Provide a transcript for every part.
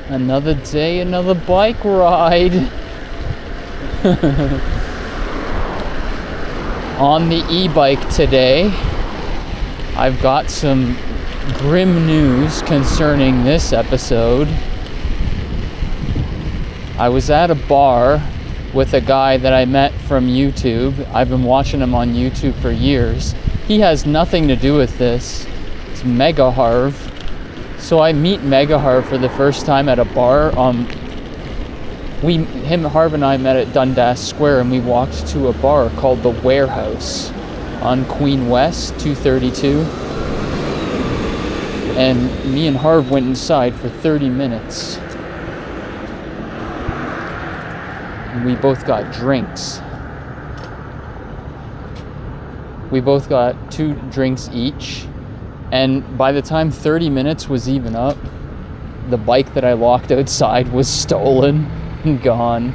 Another day, another bike ride. On the e-bike today, I've got some grim news concerning this episode. I was at a bar with a guy that I met from YouTube. I've been watching him on YouTube for years. He has nothing to do with this. It's Mega Harv. So I meet Mega Harv for the first time at a bar. Harv and I met at Dundas Square, and we walked to a bar called The Warehouse on Queen West, 232. And me and Harv went inside for 30 minutes. And we both got drinks. We both got 2 drinks each. And by the time 30 minutes was even up, the bike that I locked outside was stolen and gone.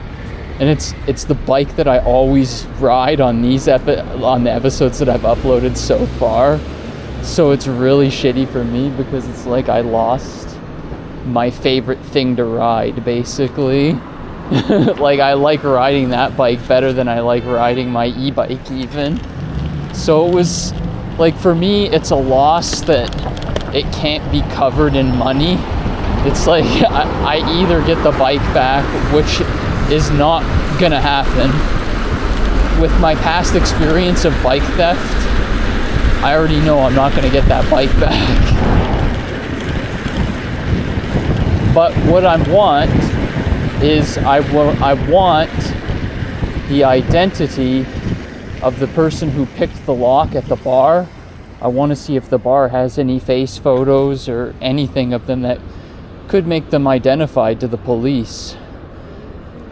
And it's the bike that I always ride on the episodes that I've uploaded so far. So it's really shitty for me because it's like I lost my favorite thing to ride, basically. Like, I like riding that bike better than I like riding my e-bike even. So it was, like, for me, it's a loss that it can't be covered in money. It's like, I either get the bike back, which is not gonna happen. With my past experience of bike theft, I already know I'm not gonna get that bike back. But what I want is I want the identity of the person who picked the lock at the bar. I want to see if the bar has any face photos or anything of them that could make them identified to the police.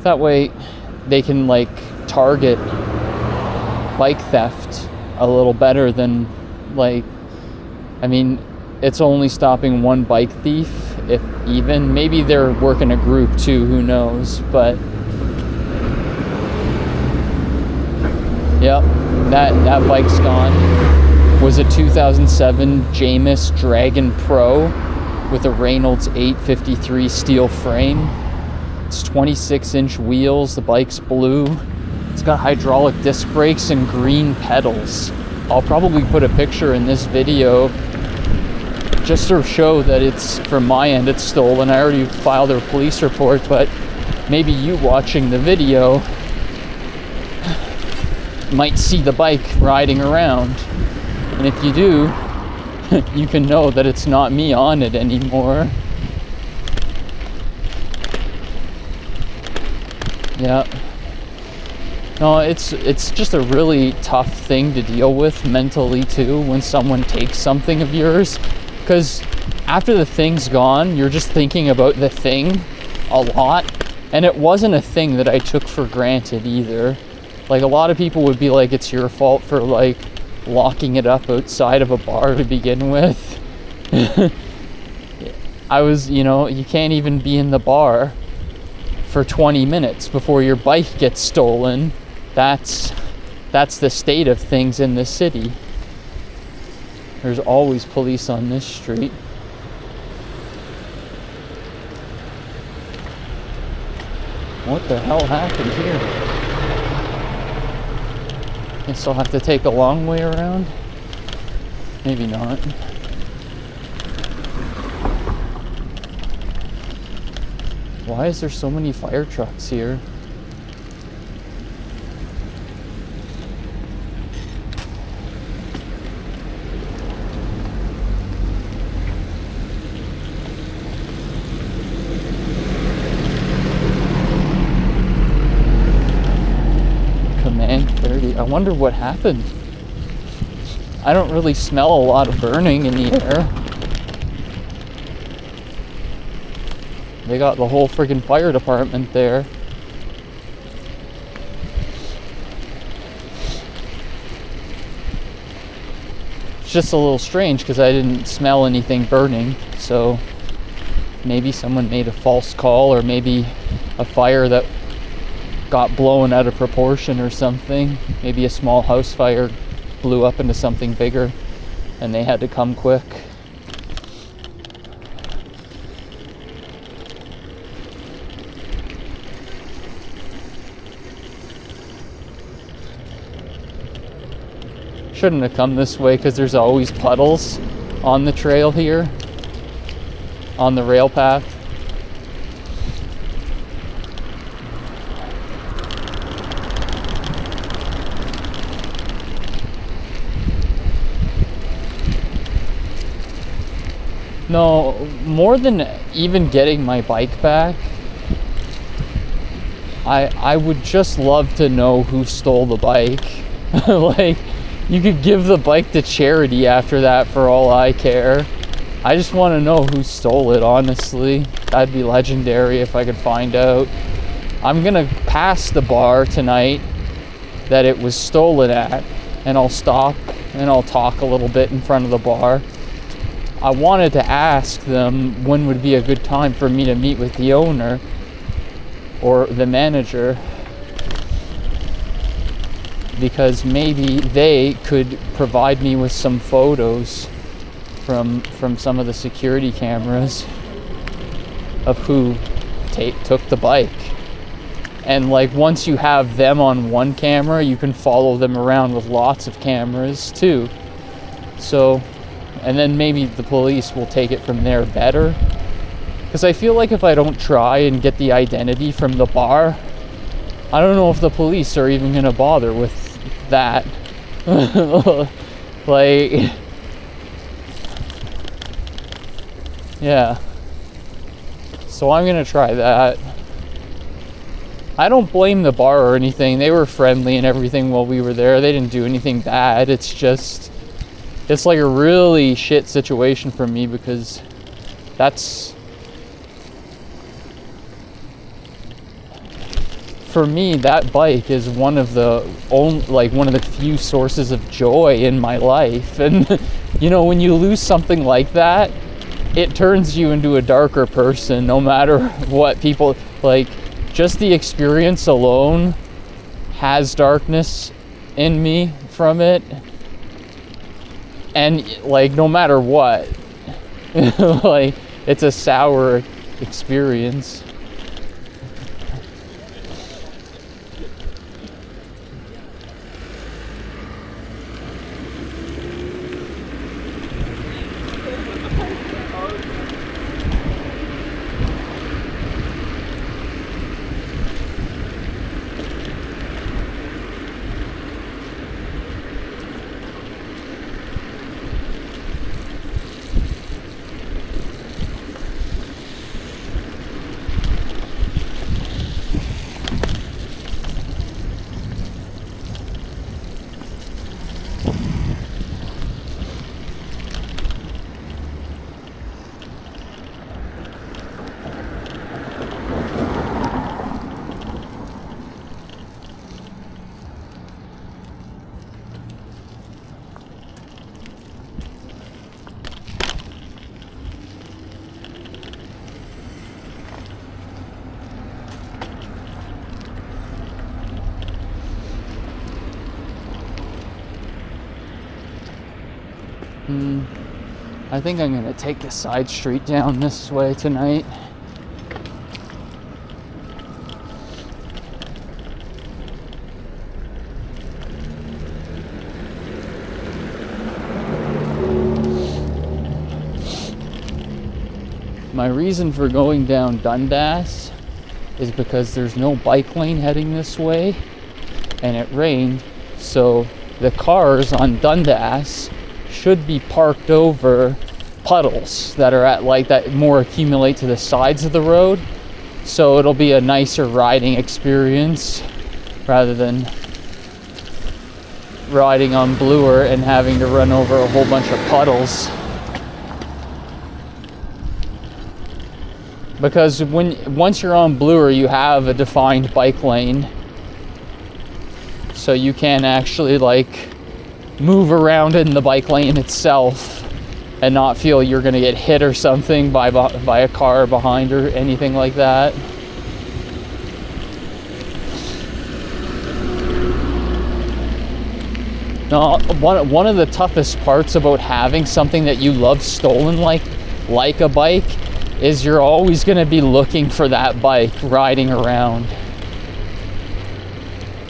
That way they can, like, target bike theft a little better than, like, I mean, it's only stopping one bike thief, if even. Maybe they're working a group too, who knows, but yep, that bike's gone. Was a 2007 Jamis Dragon Pro with a Reynolds 853 steel frame. It's 26-inch wheels, the bike's blue. It's got hydraulic disc brakes and green pedals. I'll probably put a picture in this video just to show that it's, from my end, it's stolen. I already filed a police report, but maybe you watching the video might see the bike riding around. And if you do, you can know that it's not me on it anymore. Yeah. No, it's just a really tough thing to deal with mentally too when someone takes something of yours. Because after the thing's gone, you're just thinking about the thing a lot. And it wasn't a thing that I took for granted either. Like, a lot of people would be like, it's your fault for, like, locking it up outside of a bar to begin with. I was, you can't even be in the bar for 20 minutes before your bike gets stolen. That's the state of things in this city. There's always police on this street. What the hell happened here? Guess I'll have to take a long way around. Maybe not. Why is there so many fire trucks here? I wonder what happened. I don't really smell a lot of burning in the air. They got the whole freaking fire department there. It's just a little strange because I didn't smell anything burning, so maybe someone made a false call, or maybe a fire that got blown out of proportion or something. Maybe a small house fire blew up into something bigger. and they had to come quick. Shouldn't have come this way because there's always puddles on the trail here, on the rail path. No, more than even getting my bike back, I would just love to know who stole the bike. Like, you could give the bike to charity after that for all I care. I just want to know who stole it, honestly. That'd be legendary if I could find out. I'm gonna pass the bar tonight that it was stolen at, and I'll stop and I'll talk a little bit in front of the bar. I wanted to ask them when would be a good time for me to meet with the owner or the manager, because maybe they could provide me with some photos from some of the security cameras of who took the bike. And like, once you have them on one camera, you can follow them around with lots of cameras too. So, and then maybe the police will take it from there better. Because I feel like if I don't try and get the identity from the bar, I don't know if the police are even gonna bother with that. Like, yeah. So I'm gonna try that. I don't blame the bar or anything. They were friendly and everything while we were there. They didn't do anything bad. It's just, it's like a really shit situation for me, because that's, for me, that bike is one of the few sources of joy in my life. And you know, when you lose something like that, it turns you into a darker person, no matter what people like. Just the experience alone has darkness in me from it. And like, no matter what, like, it's a sour experience. I think I'm gonna take a side street down this way tonight. My reason for going down Dundas is because there's no bike lane heading this way, and it rained, so the cars on Dundas should be parked over puddles that are at, like, that more accumulate to the sides of the road, so it'll be a nicer riding experience rather than riding on Bloor and having to run over a whole bunch of puddles. Because once you're on Bloor, you have a defined bike lane, so you can actually like move around in the bike lane itself and not feel you're gonna get hit or something by a car behind or anything like that. No, one of the toughest parts about having something that you love stolen like a bike is you're always going to be looking for that bike riding around.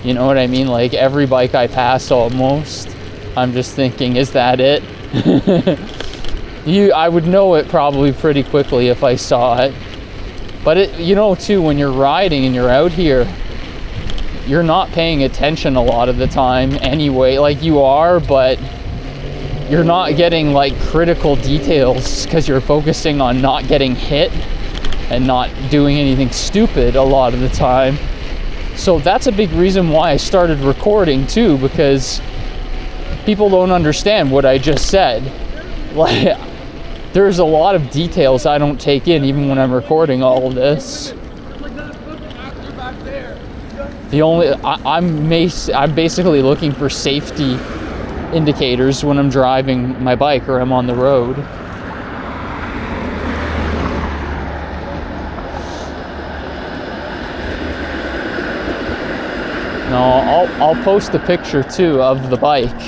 You know what I mean? Like every bike I pass almost, I'm just thinking, is that it? I would know it probably pretty quickly if I saw it. But it, you know, too, when you're riding and you're out here, you're not paying attention a lot of the time anyway. Like you are, but you're not getting like critical details because you're focusing on not getting hit and not doing anything stupid a lot of the time. So that's a big reason why I started recording too, because people don't understand what I just said. Like, there's a lot of details I don't take in even when I'm recording all of this. I'm basically looking for safety indicators when I'm driving my bike or I'm on the road. No, I'll post a picture too of the bike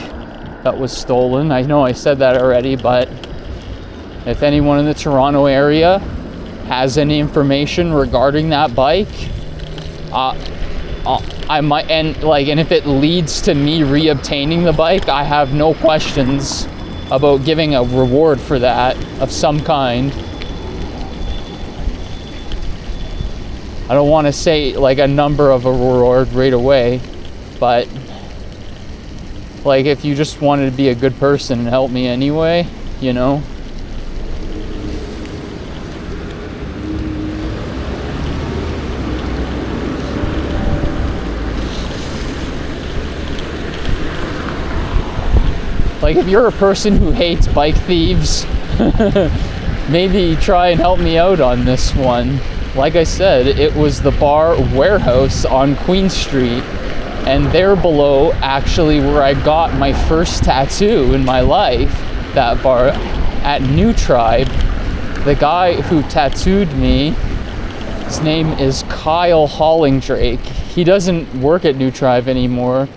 that was stolen. I know I said that already, but if anyone in the Toronto area has any information regarding that bike, I might, and if it leads to me reobtaining the bike, I have no questions about giving a reward for that of some kind. I don't want to say like a number of a reward right away, but like if you just wanted to be a good person and help me anyway, you know. Like if you're a person who hates bike thieves, maybe try and help me out on this one. Like I said, it was the bar Warehouse on Queen Street, and there below actually where I got my first tattoo in my life, that bar at New Tribe. The guy who tattooed me, his name is Kyle Hollingdrake. He doesn't work at New Tribe anymore.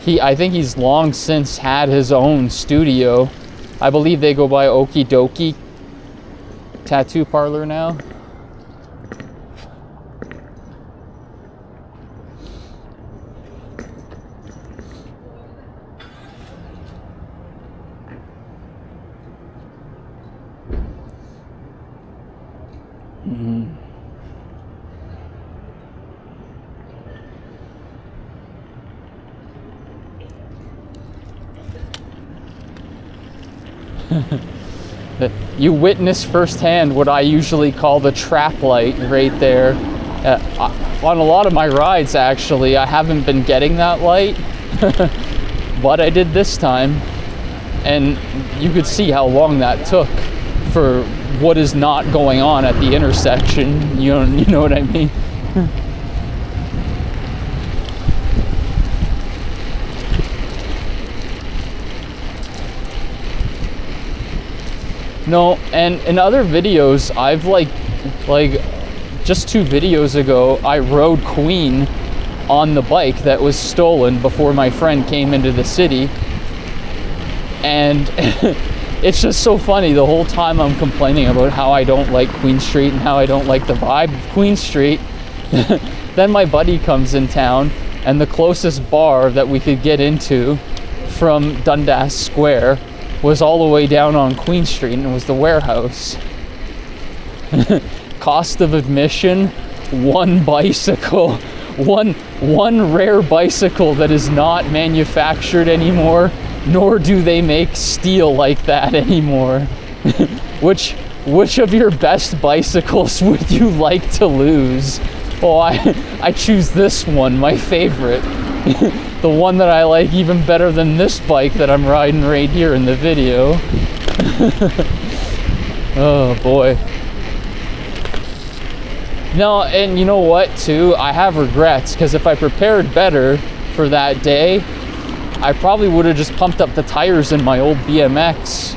I think he's long since had his own studio. I believe they go by Okie Dokie Tattoo Parlor now. You witness firsthand what I usually call the trap light right there. On a lot of my rides, actually, I haven't been getting that light, but I did this time, and you could see how long that took for what is not going on at the intersection. You know what I mean? No, and in other videos, I've like just 2 videos ago, I rode Queen on the bike that was stolen before my friend came into the city. And it's just so funny, the whole time I'm complaining about how I don't like Queen Street and how I don't like the vibe of Queen Street. Then my buddy comes in town, and the closest bar that we could get into from Dundas Square was all the way down on Queen Street, and it was the Warehouse. Cost of admission, 1 bicycle, one rare bicycle that is not manufactured anymore, nor do they make steel like that anymore. Which of your best bicycles would you like to lose? Oh, I choose this one, my favorite. The one that I like even better than this bike that I'm riding right here in the video. Oh boy. No, and you know what too? I have regrets, because if I prepared better for that day, I probably would have just pumped up the tires in my old BMX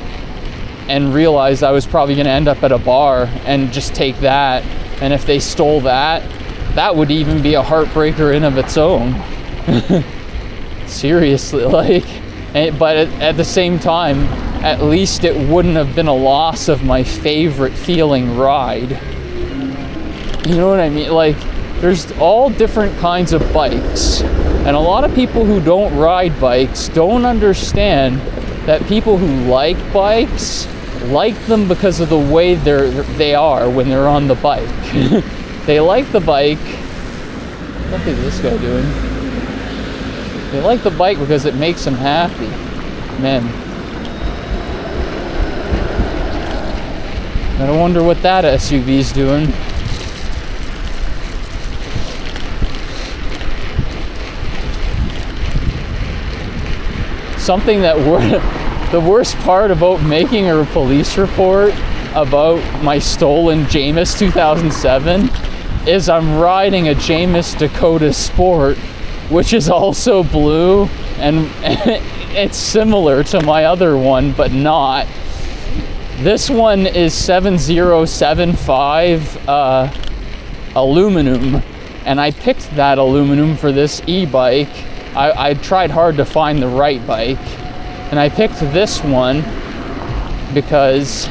and realized I was probably going to end up at a bar and just take that. And if they stole that, that would even be a heartbreaker in of its own. Seriously, like, But at the same time, at least it wouldn't have been a loss of my favorite feeling ride. You know what I mean? Like, there's all different kinds of bikes. And a lot of people who don't ride bikes don't understand that people who like bikes like them because of the way they are when they're on the bike. They like the bike. What is this guy doing? They like the bike because it makes them happy. Man. I wonder what that SUV's doing. Something that the worst part about making a police report about my stolen Jamis 2007 is I'm riding a Jamis Dakota Sport, which is also blue, and it's similar to my other one, but not. This one is 7075 aluminum, and I picked that aluminum for this e-bike. I tried hard to find the right bike, and I picked this one because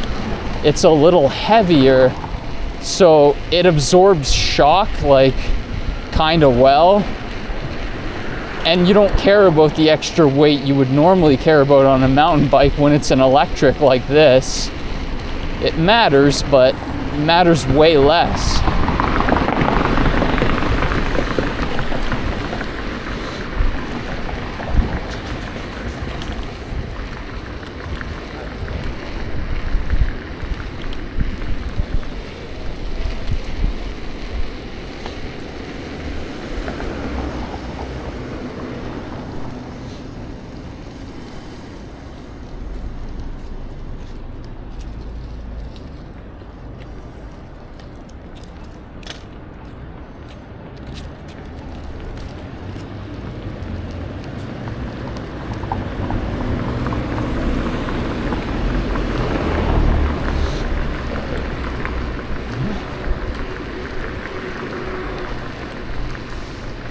it's a little heavier, so it absorbs shock like kind of well, and you don't care about the extra weight you would normally care about on a mountain bike when it's an electric like this. It matters, but it matters way less.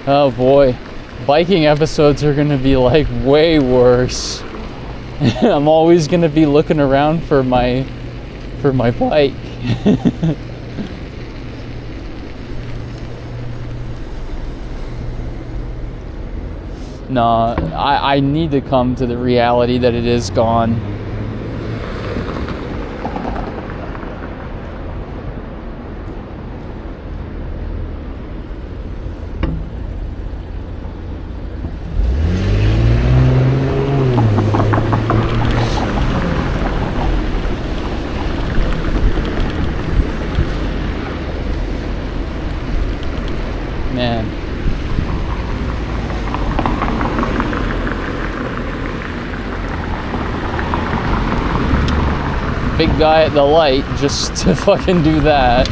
Oh boy, biking episodes are gonna be like way worse. I'm always gonna be looking around for my bike. No, I need to come to the reality that it is gone. Man. Big guy at the light just to fucking do that.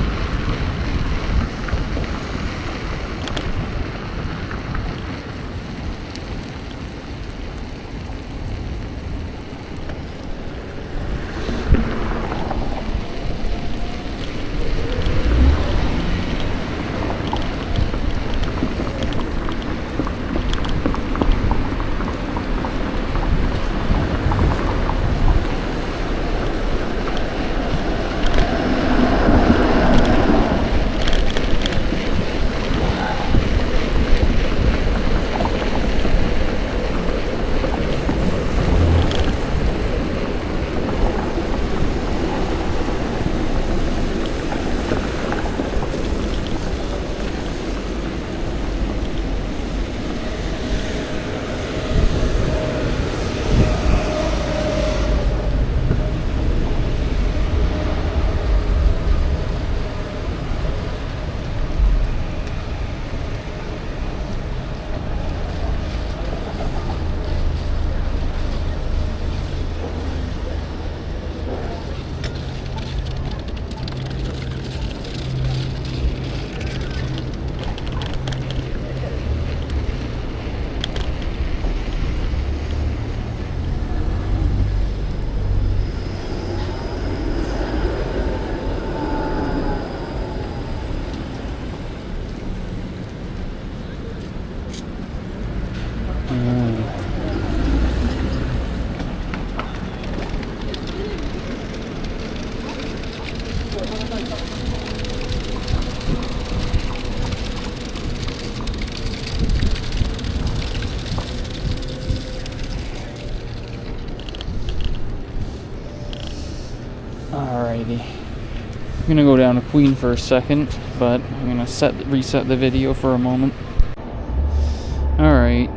Alrighty. I'm gonna go down to Queen for a second, but I'm gonna reset the video for a moment. Alright,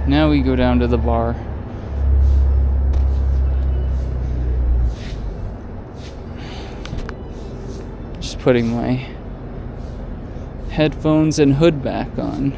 now we go down to the bar. Just putting my headphones and hood back on.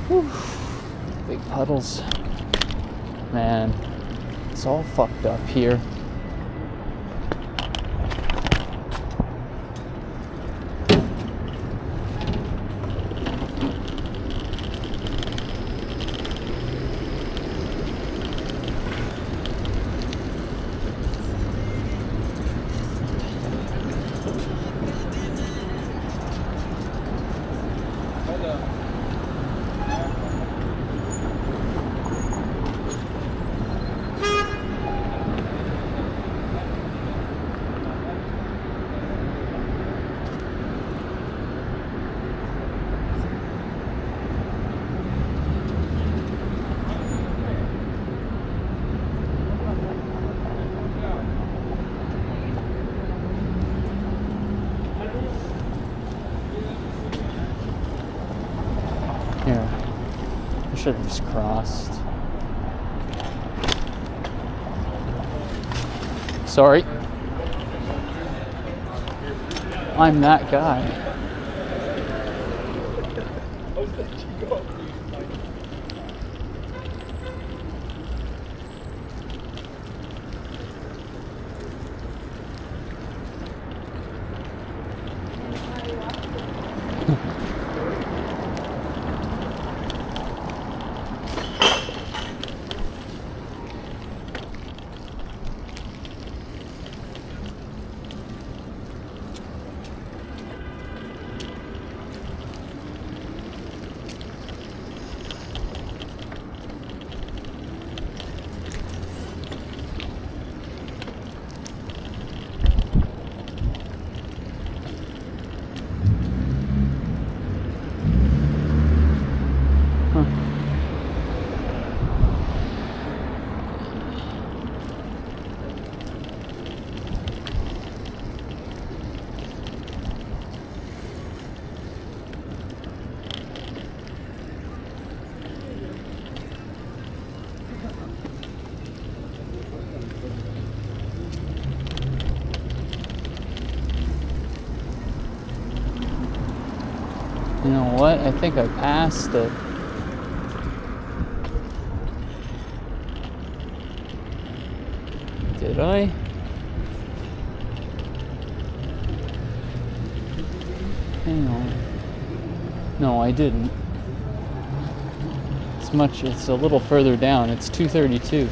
Whew. Big puddles. Man, it's all fucked up here. Here, I should have just crossed. Sorry. I'm that guy. You know what? I think I passed it. Did I? Hang on. No, I didn't. It's a little further down. It's 232.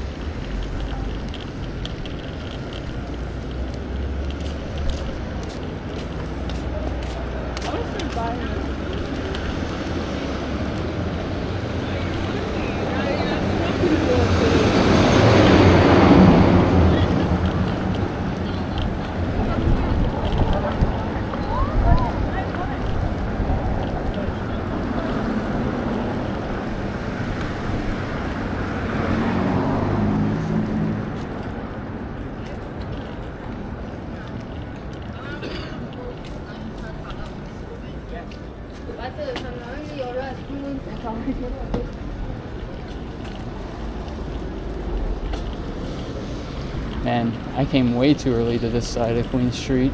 Man, I came way too early to this side of Queen Street.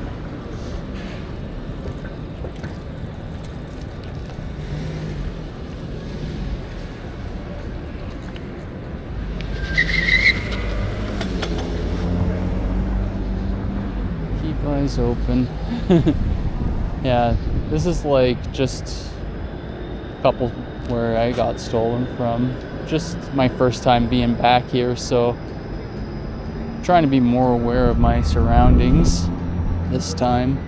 Keep eyes open. Yeah, this is like just a couple where I got stolen from. Just my first time being back here, so trying to be more aware of my surroundings this time.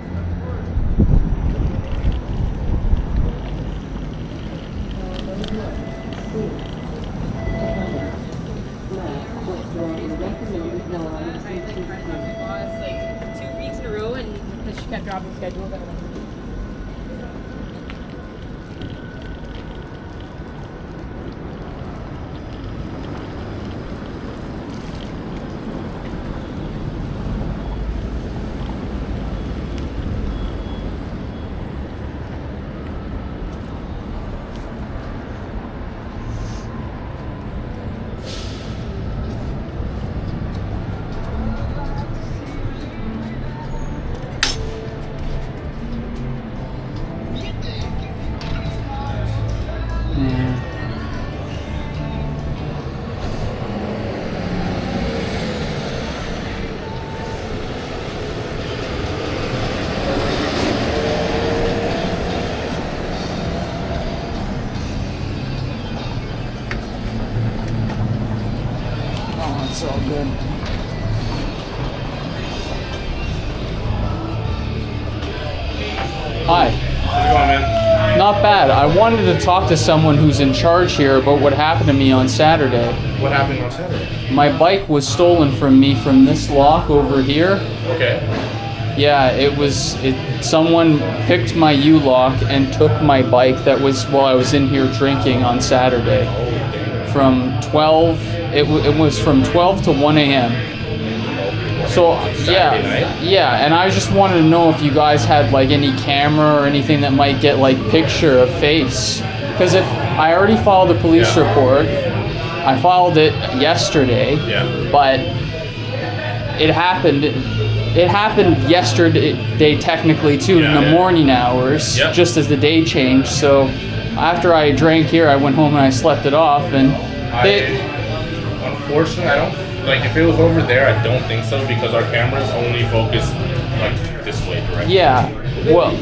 Like 2 weeks in a row, and because she kept dropping schedules, I don't know. It's all good. Hi. How's it going, man? Not bad. I wanted to talk to someone who's in charge here about what happened to me on Saturday. What happened on Saturday? My bike was stolen from me from this lock over here. Okay. Yeah, someone picked my U-lock and took my bike that was while I was in here drinking on Saturday. Oh, damn. From 12, it was from 12 to 1 a.m. So yeah, and I just wanted to know if you guys had like any camera or anything that might get like picture of face. Because if I already filed a police report, I filed it yesterday. Yeah. But it happened yesterday technically too, in the morning hours, just as the day changed. So after I drank here, I went home and I slept it off, and unfortunately, I don't like if it was over there. I don't think so because our cameras only focus like this way directly. Yeah. Well.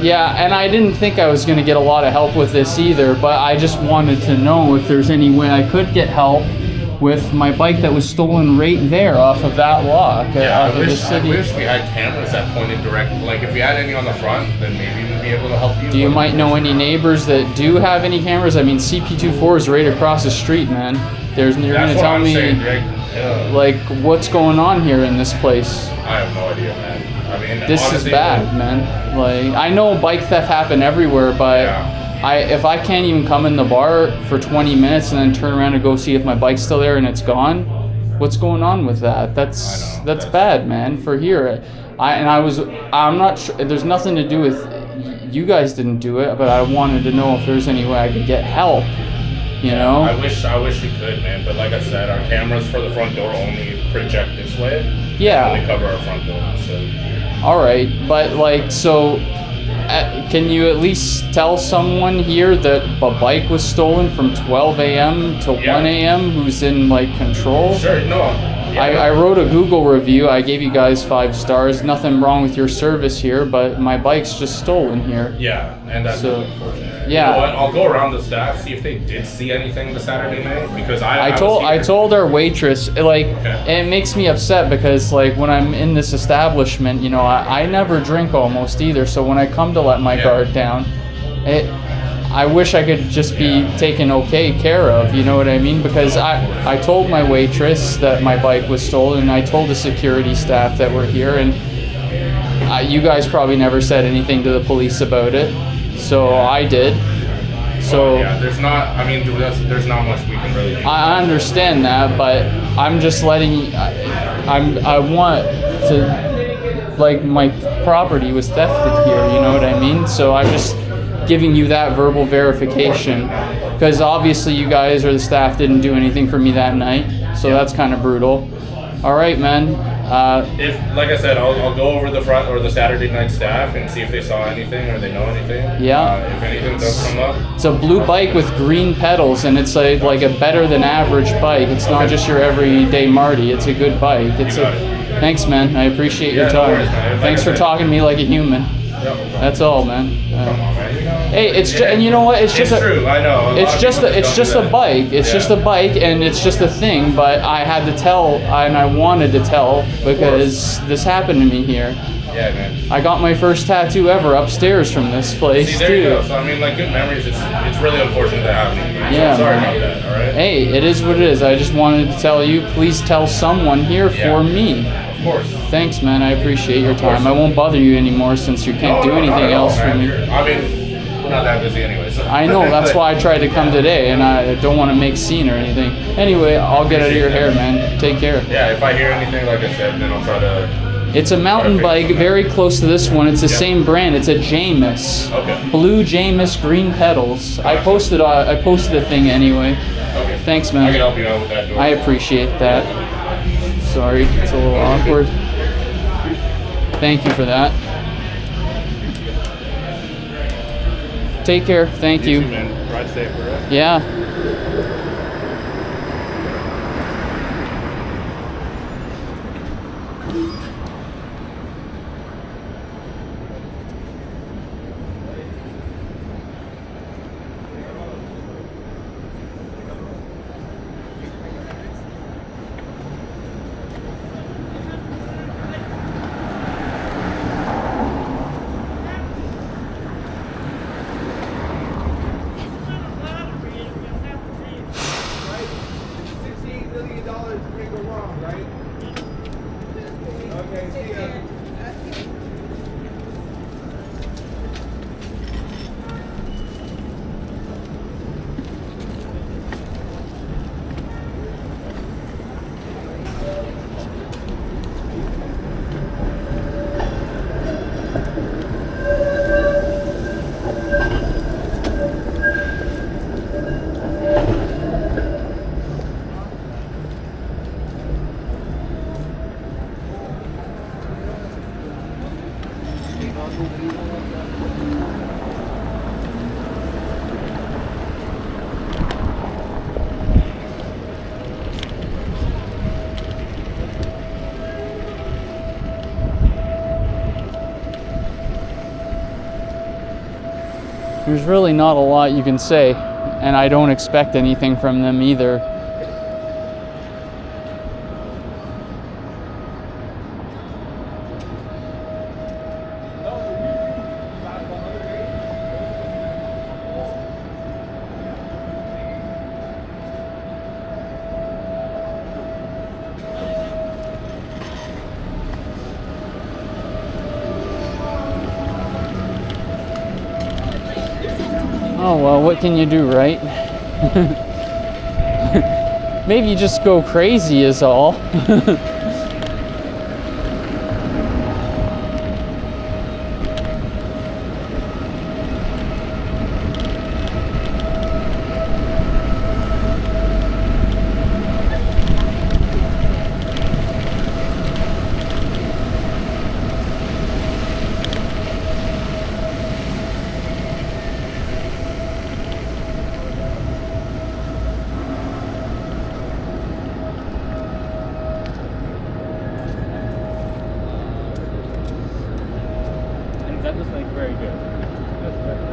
Yeah, and I didn't think I was going to get a lot of help with this either, but I just wanted to know if there's any way I could get help with my bike that was stolen right there off of that lock. I wish we had cameras that pointed directly. Like if we had any on the front, then maybe we'd be able to help you. Do you might know any neighbors that do have any cameras? I mean, CP24 is right across the street, man. You're going to tell me, like, what's going on here in this place? I have no idea, man. I mean, this honestly, is bad, man. Like, I know bike theft happen everywhere, but if I can't even come in the bar for 20 minutes and then turn around and go see if my bike's still there and it's gone, what's going on with that? That's bad, man. For here, I'm not sure. There's nothing to do with you guys didn't do it, but I wanted to know if there's any way I could get help. You know? I wish we could, man. But like I said, our cameras for the front door only project this way. Yeah. They only cover our front door. So. All right, but like, so can you at least tell someone here that a bike was stolen from 12 a.m. to 1 a.m. who's in like control? Sure, no. I wrote a Google review. I gave you guys 5 stars. Nothing wrong with your service here, but my bike's just stolen here. Yeah, and that's so unfortunate. Yeah. You know what? I'll go around the staff, see if they did see anything the Saturday night, because I told our waitress, like, it makes me upset because like when I'm in this establishment, you know, I never drink almost either. So when I come to let my guard down, I wish I could just be taken care of, you know what I mean? Because I told my waitress that my bike was stolen, and I told the security staff that were here, and you guys probably never said anything to the police about it, so I did. So there's not much we can really do. I understand that, but I'm just letting I want to, like, my property was thefted here, you know what I mean? So I'm just giving you that verbal verification, because obviously you guys or the staff didn't do anything for me that night, so that's kind of brutal. All right, man. If, like I said, I'll go over the front or the Saturday night staff and see if they saw anything or they know anything. Yeah. If anything does come up. It's a blue bike with green pedals, and it's like a better than average bike. It's not just your everyday Marty. It's a good bike. Thanks, man. I appreciate your time. No worries, man. Thanks for talking to me like a human. That's all, man. Come on, man. Hey, and you know what? It's just true. I know. It's just a bike. It's just a bike, and it's just a thing. But I had to tell, and I wanted to tell because this happened to me here. Yeah, man. I got my first tattoo ever upstairs from this place. See, there you go. So I mean, like, good memories. It's really unfortunate that happened. Man. Yeah. So sorry about that. All right. Hey, it is what it is. I just wanted to tell you. Please tell someone here for me. Of course. Thanks, man. I appreciate your time. I won't bother you anymore since you can't do anything else for me. I mean, we're not that busy anyway. So. I know. That's why I tried to come today, and I don't want to make scene or anything. Anyway, I'll get out of your hair, man. Take care. Yeah, if I hear anything, like I said, then I'll try to. It's a mountain bike, very close to this one. It's the same brand. It's a Jamis. Okay. Blue Jamis, green pedals. I posted a thing anyway. Okay. Thanks, man. I can help you out with that. I appreciate that. Sorry, it's a little awkward. Thank you for that. Take care. Thank you. Too, man. Ride safe, all right? Yeah. There's really not a lot you can say, and I don't expect anything from them either. Oh well, what can you do, right? Maybe you just go crazy is all. That was like very good. That's very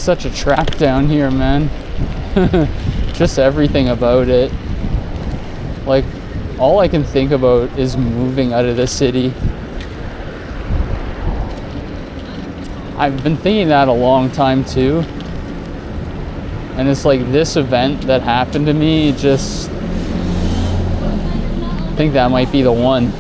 such a trap down here, man. Just everything about it. Like, all I can think about is moving out of the city. I've been thinking that a long time too. And it's like this event that happened to me, just I think that might be the one.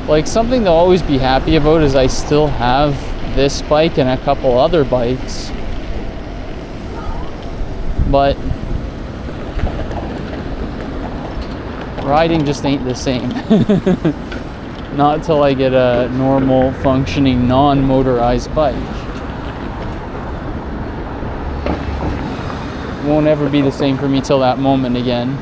Like, something to always be happy about is I still have this bike and a couple other bikes. But riding just ain't the same. Not until I get a normal functioning non-motorized bike. Won't ever be the same for me till that moment again.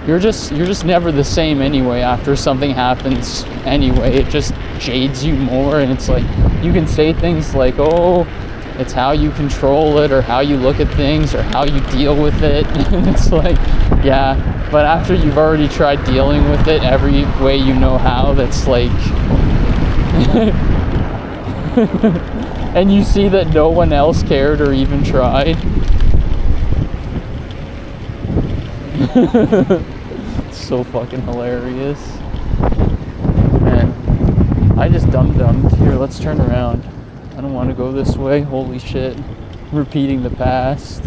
You're just never the same anyway after something happens anyway. It just jades you more, and it's like you can say things like, oh, it's how you control it or how you look at things or how you deal with it. And it's like, yeah, but after you've already tried dealing with it every way you know how, that's like and you see that no one else cared or even tried. It's so fucking hilarious. Man, I just dum-dummed. Here, let's turn around. I don't want to go this way. Holy shit. Repeating the past.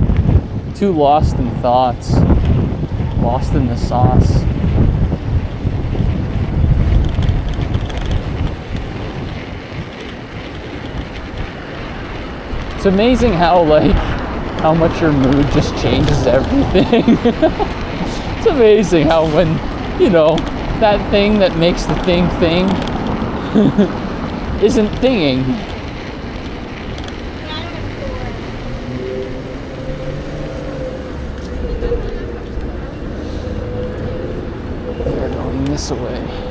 Too lost in thoughts. Lost in the sauce. It's amazing how, like, how much your mood just changes everything. It's amazing how when, you know, that thing that makes the thing isn't thinging. They're going this way.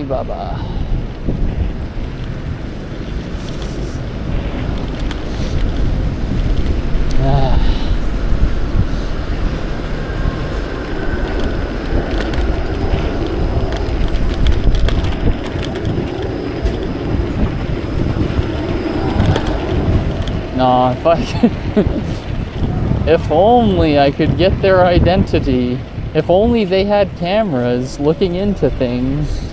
Baba. If I if only I could get their identity. If only they had cameras looking into things.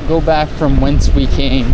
Go back from whence we came.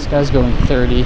Guy's going 30.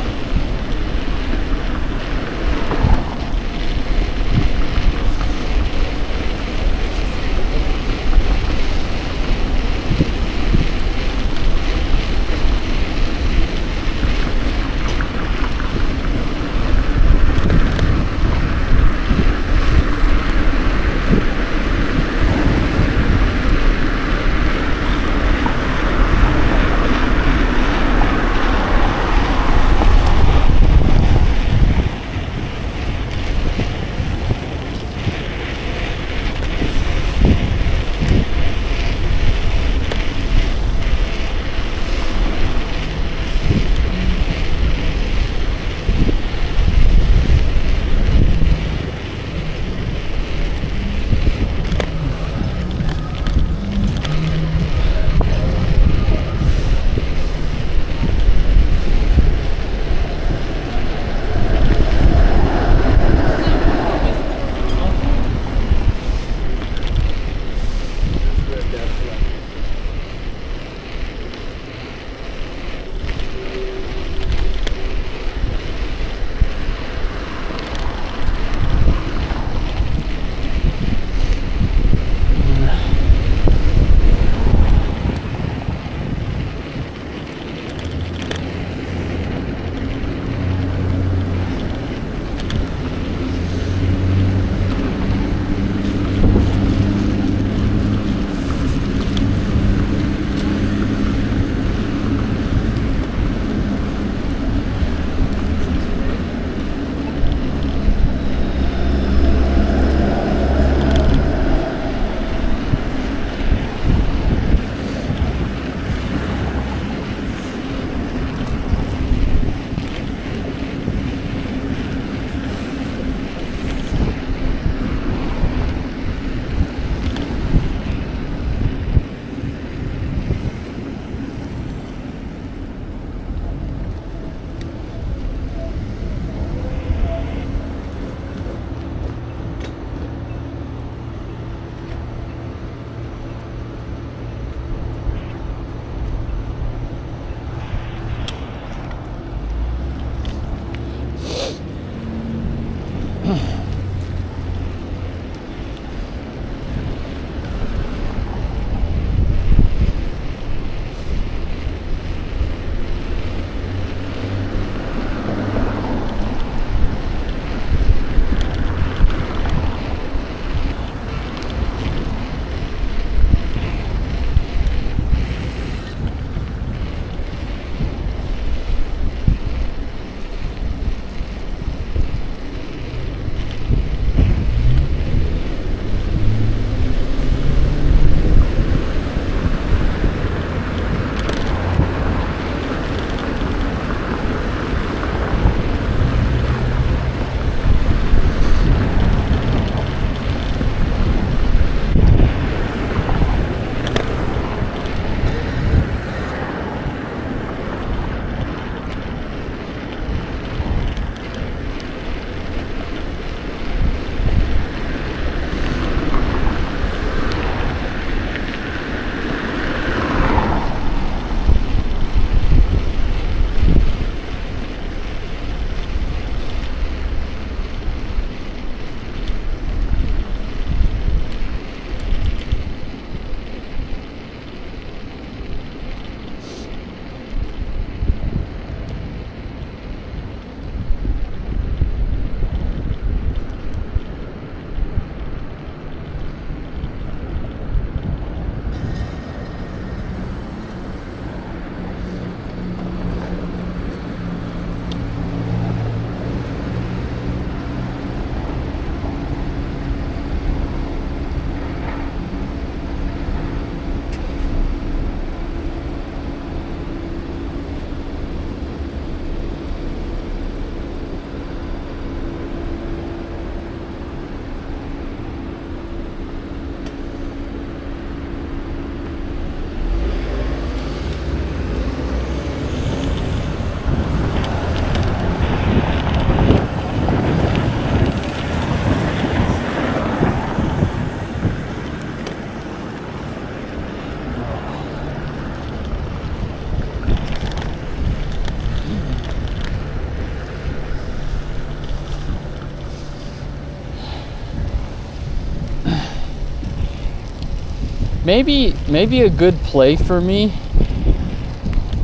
Maybe a good play for me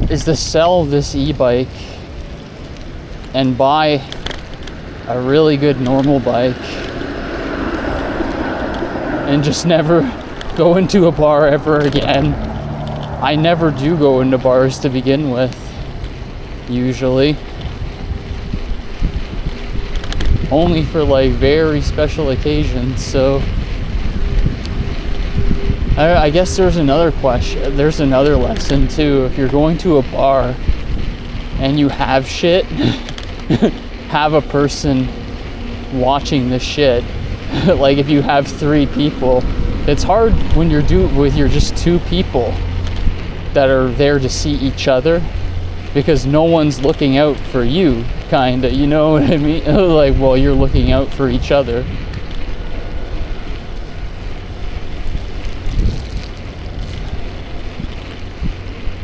is to sell this e-bike and buy a really good normal bike and just never go into a bar ever again. I never do go into bars to begin with, usually. Only for like very special occasions, so I guess there's another question, there's another lesson too. If you're going to a bar and you have shit, have a person watching the shit. Like if you have 3 people, it's hard when you're just 2 people that are there to see each other, because no one's looking out for you, kinda, you know what I mean? Like, well, you're looking out for each other.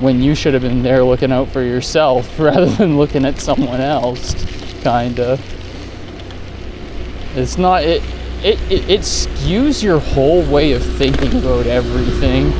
When you should have been there looking out for yourself rather than looking at someone else, kinda. It's not, it skews your whole way of thinking about everything.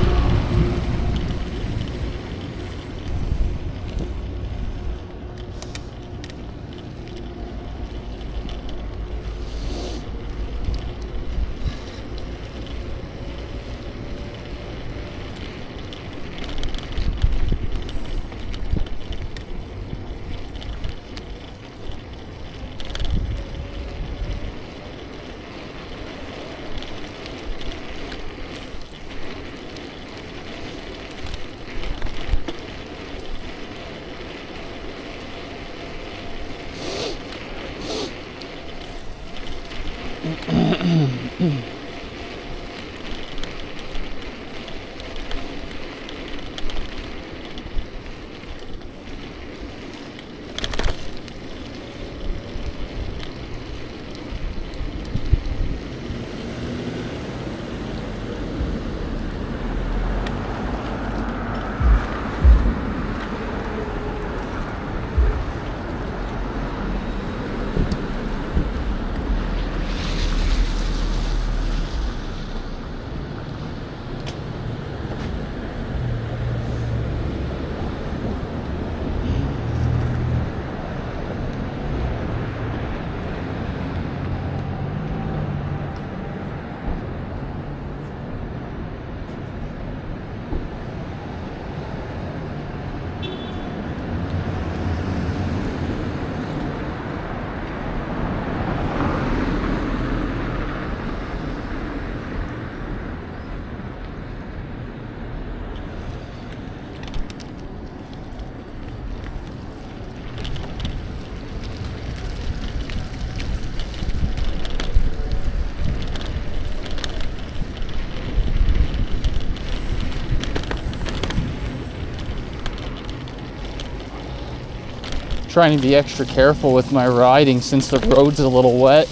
trying to be extra careful with my riding since the road's a little wet.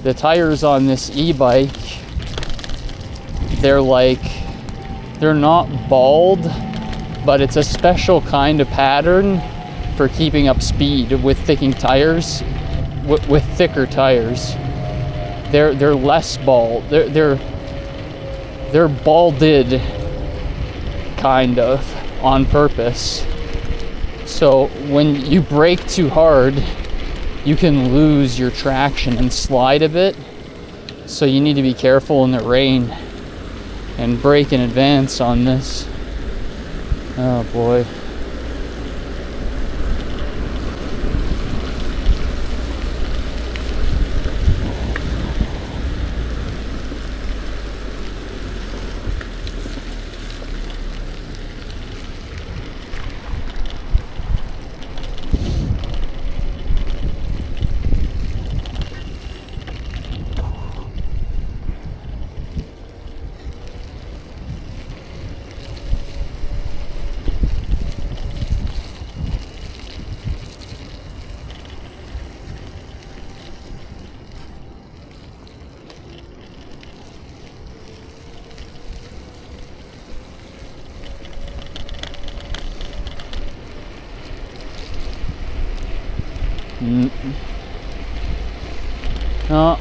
The tires on this e-bike, they're not bald, but it's a special kind of pattern for keeping up speed with thicker tires. They're less bald. They're balded, kind of, on purpose. So when you brake too hard, you can lose your traction and slide a bit. So you need to be careful in the rain and brake in advance on this. Oh boy.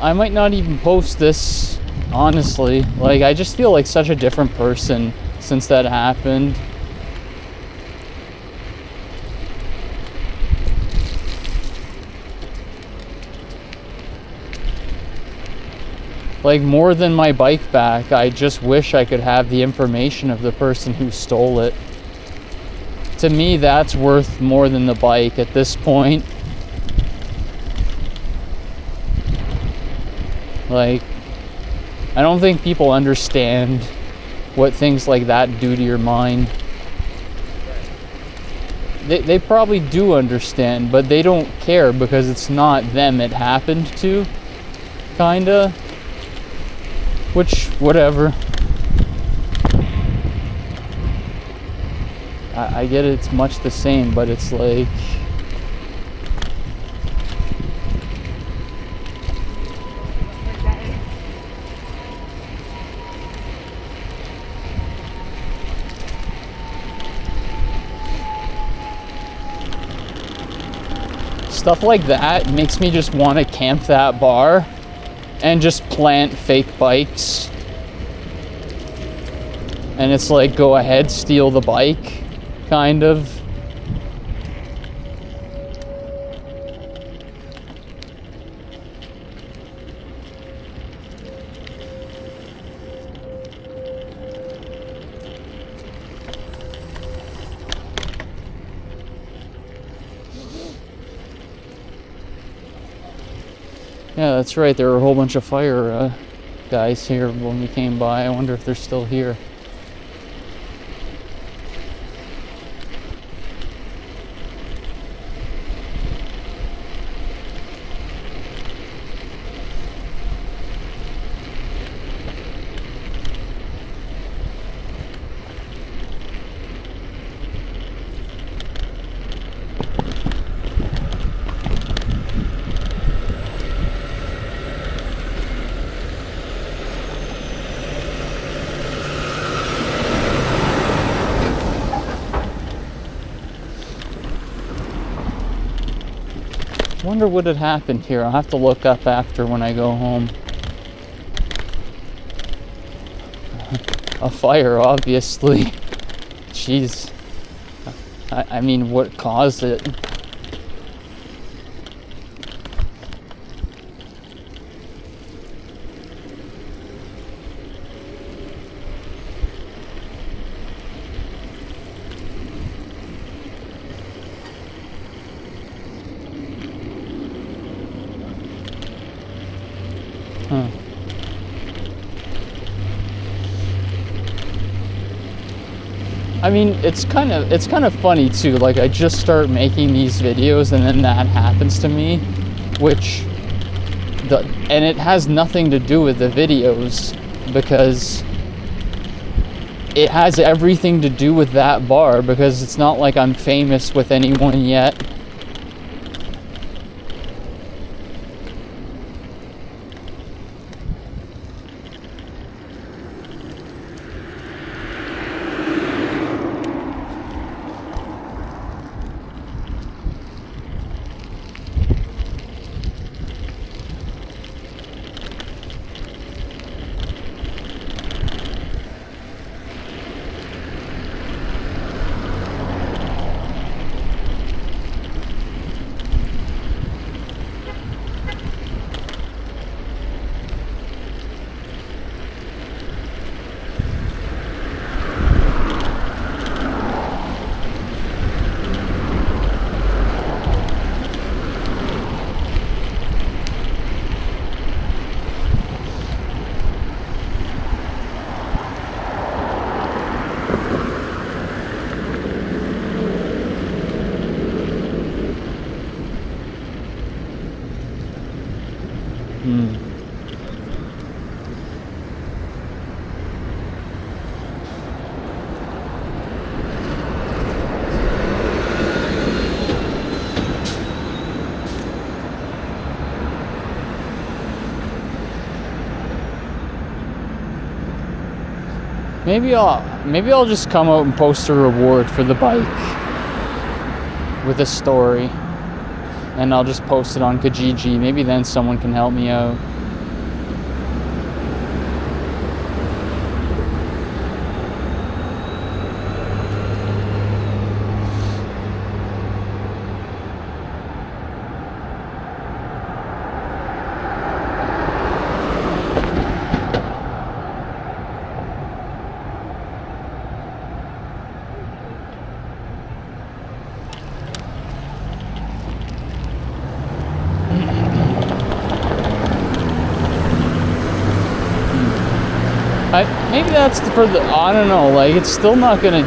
I might not even post this, honestly. Like, I just feel like such a different person since that happened. Like, more than my bike back, I just wish I could have the information of the person who stole it. To me, that's worth more than the bike at this point. Like, I don't think people understand what things like that do to your mind. They probably do understand, but they don't care because it's not them it happened to, kinda. Which, whatever. I get it's much the same, but it's like... Stuff like that makes me just want to camp that bar and just plant fake bikes. And it's like, go ahead, steal the bike, kind of. Yeah, that's right. There were a whole bunch of fire guys here when we came by. I wonder if they're still here. Wonder what had happened here. I'll have to look up after when I go home. A fire, obviously. Jeez. I mean, what caused it? Huh. I mean, it's kind of funny too. Like, I just start making these videos and then that happens to me, and it has nothing to do with the videos, because it has everything to do with that bar, because it's not like I'm famous with anyone yet. Maybe I'll just come out and post a reward for the bike with a story, and I'll just post it on Kijiji. Maybe then someone can help me out. Maybe that's for the, I don't know, like, it's still not gonna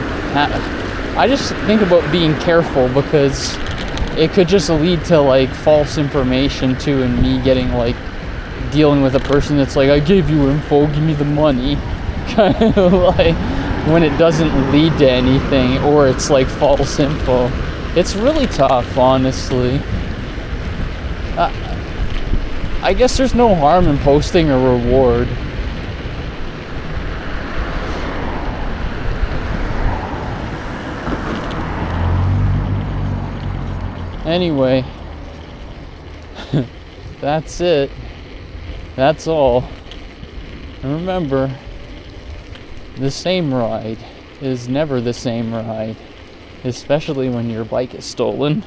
I just think about being careful, because it could just lead to, like, false information too, and me getting, like, dealing with a person that's like, I gave you info, give me the money, kind of like, when it doesn't lead to anything, or it's like false info. It's really tough, honestly. I guess there's no harm in posting a reward. Anyway, that's it. That's all. And remember, the same ride is never the same ride, especially when your bike is stolen.